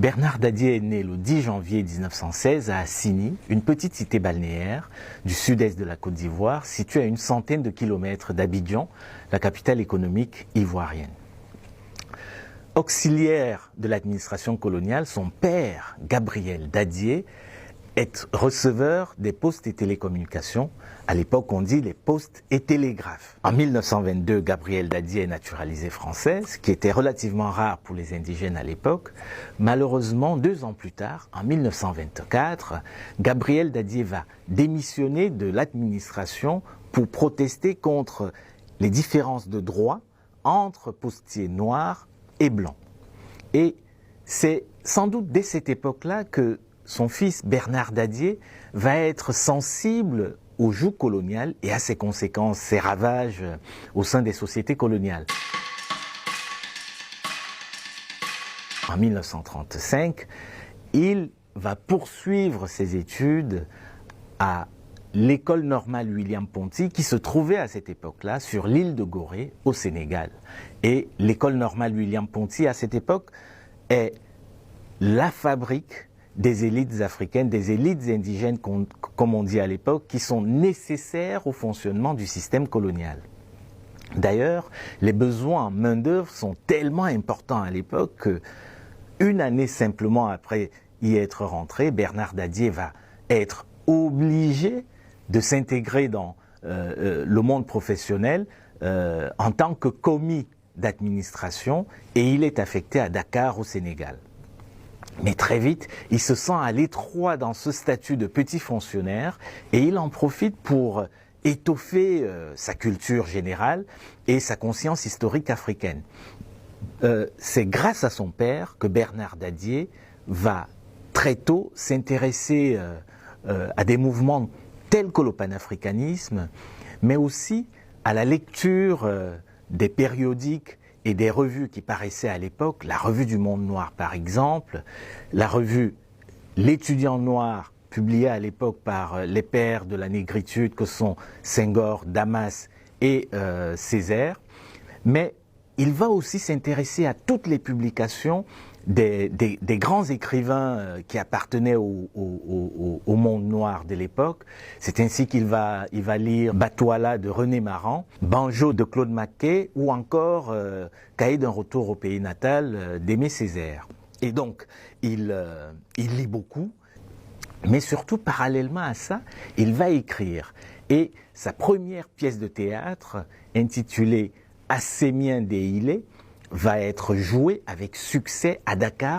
Bernard Dadier est né le 10 janvier 1916 à Assigny, une petite cité balnéaire du sud-est de la Côte d'Ivoire, située à une centaine de kilomètres d'Abidjan, la capitale économique ivoirienne. Auxiliaire de l'administration coloniale, son père, Gabriel Dadier, est receveur des postes et télécommunications. À l'époque, on dit les postes et télégraphes. En 1922, Gabriel Dadier est naturalisé français, ce qui était relativement rare pour les indigènes à l'époque. Malheureusement, 2 ans plus tard, en 1924, Gabriel Dadier va démissionner de l'administration pour protester contre les différences de droits entre postiers noirs et blancs. Et c'est sans doute dès cette époque-là que son fils Bernard Dadier va être sensible au joug colonial et à ses conséquences, ses ravages au sein des sociétés coloniales. En 1935, il va poursuivre ses études à l'école normale William Ponty, qui se trouvait à cette époque-là sur l'île de Gorée, au Sénégal. Et l'école normale William Ponty, à cette époque, est la fabrique des élites africaines, des élites indigènes, comme on dit à l'époque, qui sont nécessaires au fonctionnement du système colonial. D'ailleurs, les besoins en main-d'œuvre sont tellement importants à l'époque qu'une année simplement après y être rentré, Bernard Dadier va être obligé de s'intégrer dans le monde professionnel en tant que commis d'administration, et il est affecté à Dakar, au Sénégal. Mais très vite, il se sent à l'étroit dans ce statut de petit fonctionnaire et il en profite pour étoffer sa culture générale et sa conscience historique africaine. C'est grâce à son père que Bernard Dadier va très tôt s'intéresser à des mouvements tels que le panafricanisme, mais aussi à la lecture des périodiques et des revues qui paraissaient à l'époque, la revue du Monde Noir par exemple, la revue L'Étudiant Noir, publiée à l'époque par les pères de la négritude que sont Senghor, Damas et Césaire, mais il va aussi s'intéresser à toutes les publications des grands écrivains qui appartenaient au monde noir de l'époque. C'est ainsi qu'il va lire Batouala de René Maran, Banjo de Claude Maquet ou encore Cahiers d'un retour au pays natal d'Aimé Césaire. Et donc, il lit beaucoup, mais surtout parallèlement à ça, il va écrire. Et sa première pièce de théâtre, intitulée Assémien des Îlets, va être jouée avec succès à Dakar.